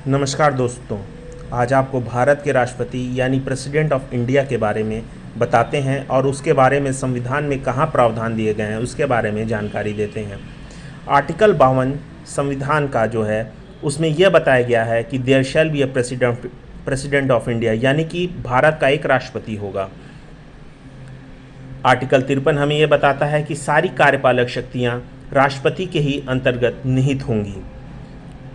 नमस्कार दोस्तों। आज आपको भारत के राष्ट्रपति यानी प्रेसिडेंट ऑफ इंडिया के बारे में बताते हैं और उसके बारे में संविधान में कहाँ प्रावधान दिए गए हैं उसके बारे में जानकारी देते हैं। आर्टिकल 52 संविधान का जो है उसमें यह बताया गया है कि there shall be a president of India, यानी कि भारत का एक राष्ट्रपति होगा। आर्टिकल 53 हमें यह बताता है कि सारी कार्यपालक शक्तियाँ राष्ट्रपति के ही अंतर्गत निहित होंगी।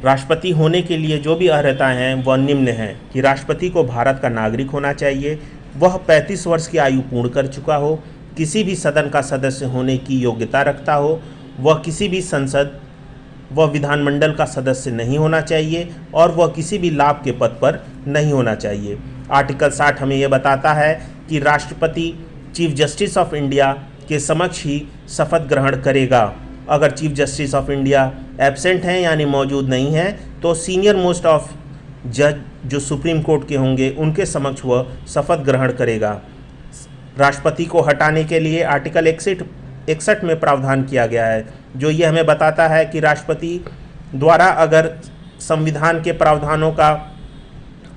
राष्ट्रपति होने के लिए जो भी अर्हताएं हैं वह निम्न हैं कि राष्ट्रपति को भारत का नागरिक होना चाहिए, वह 35 वर्ष की आयु पूर्ण कर चुका हो, किसी भी सदन का सदस्य होने की योग्यता रखता हो, वह किसी भी संसद व विधानमंडल का सदस्य नहीं होना चाहिए और वह किसी भी लाभ के पद पर नहीं होना चाहिए। आर्टिकल 60 हमें यह बताता है कि राष्ट्रपति चीफ जस्टिस ऑफ इंडिया के समक्ष ही शपथ ग्रहण करेगा। अगर chief justice of India absent हैं यानी मौजूद नहीं हैं तो सीनियर मोस्ट ऑफ जज जो सुप्रीम कोर्ट के होंगे उनके समक्ष वह शपथ ग्रहण करेगा। राष्ट्रपति को हटाने के लिए आर्टिकल 61 में प्रावधान किया गया है, जो ये हमें बताता है कि राष्ट्रपति द्वारा अगर संविधान के प्रावधानों का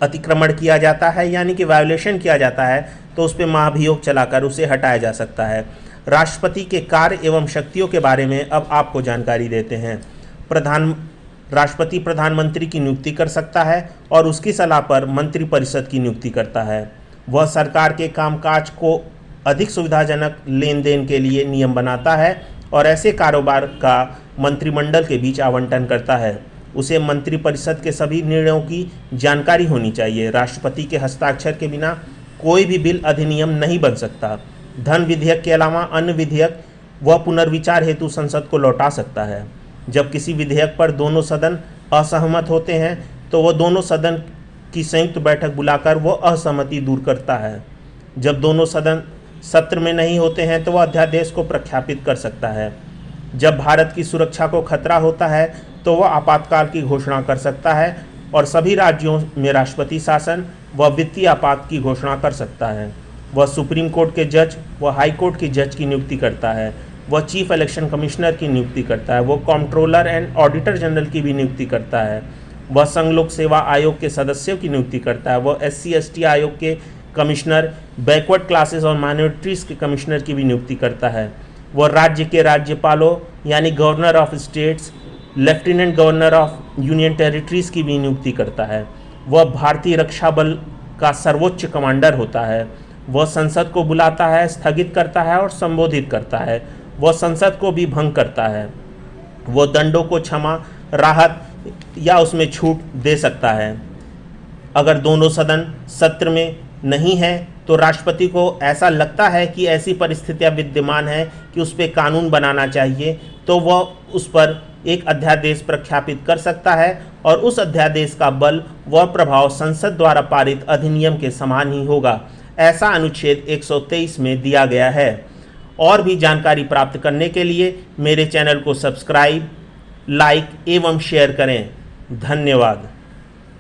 अतिक्रमण किया जाता है यानी कि वायोलेशन किया जाता है तो उस पर महाभियोग चलाकर उसे हटाया जा सकता है। राष्ट्रपति के कार्य एवं शक्तियों के बारे में अब आपको जानकारी देते हैं। राष्ट्रपति प्रधानमंत्री की नियुक्ति कर सकता है और उसकी सलाह पर मंत्रिपरिषद की नियुक्ति करता है। वह सरकार के कामकाज को अधिक सुविधाजनक लेन देन के लिए नियम बनाता है और ऐसे कारोबार का मंत्रिमंडल के बीच आवंटन करता है। उसे मंत्रिपरिषद के सभी निर्णयों की जानकारी होनी चाहिए। राष्ट्रपति के हस्ताक्षर के बिना कोई भी बिल अधिनियम नहीं बन सकता। धन विधेयक के अलावा अन्य विधेयक वह पुनर्विचार हेतु संसद को लौटा सकता है। जब किसी विधेयक पर दोनों सदन असहमत होते हैं तो वह दोनों सदन की संयुक्त बैठक बुलाकर वह असहमति दूर करता है। जब दोनों सदन सत्र में नहीं होते हैं तो वह अध्यादेश को प्रख्यापित कर सकता है। जब भारत की सुरक्षा को खतरा होता है तो वह आपातकाल की घोषणा कर सकता है और सभी राज्यों में राष्ट्रपति शासन व वित्तीय आपात की घोषणा कर सकता है। वह सुप्रीम कोर्ट के जज व हाई कोर्ट के जज की नियुक्ति करता है। वह चीफ इलेक्शन कमिश्नर की नियुक्ति करता है। वह कंट्रोलर एंड ऑडिटर जनरल की भी नियुक्ति करता है। वह संघ लोक सेवा आयोग के सदस्यों की नियुक्ति करता है। वह SC/ST आयोग के कमिश्नर, बैकवर्ड क्लासेस और माइनॉरिटीज़ के कमिश्नर की भी नियुक्ति करता है। वह राज्य के राज्यपालों यानी governor of states, lieutenant governor of union territories की भी नियुक्ति करता है। वह भारतीय रक्षा बल का सर्वोच्च कमांडर होता है। वह संसद को बुलाता है, स्थगित करता है और संबोधित करता है। वह संसद को भी भंग करता है। वह दंडों को क्षमा, राहत या उसमें छूट दे सकता है। अगर दोनों सदन सत्र में नहीं है तो राष्ट्रपति को ऐसा लगता है कि ऐसी परिस्थितियां विद्यमान हैं कि उस पर कानून बनाना चाहिए तो वह उस पर एक अध्यादेश प्रख्यापित कर सकता है और उस अध्यादेश का बल व प्रभाव संसद द्वारा पारित अधिनियम के समान ही होगा। ऐसा अनुच्छेद 123 में दिया गया है। और भी जानकारी प्राप्त करने के लिए मेरे चैनल को सब्सक्राइब, लाइक एवं शेयर करें। धन्यवाद।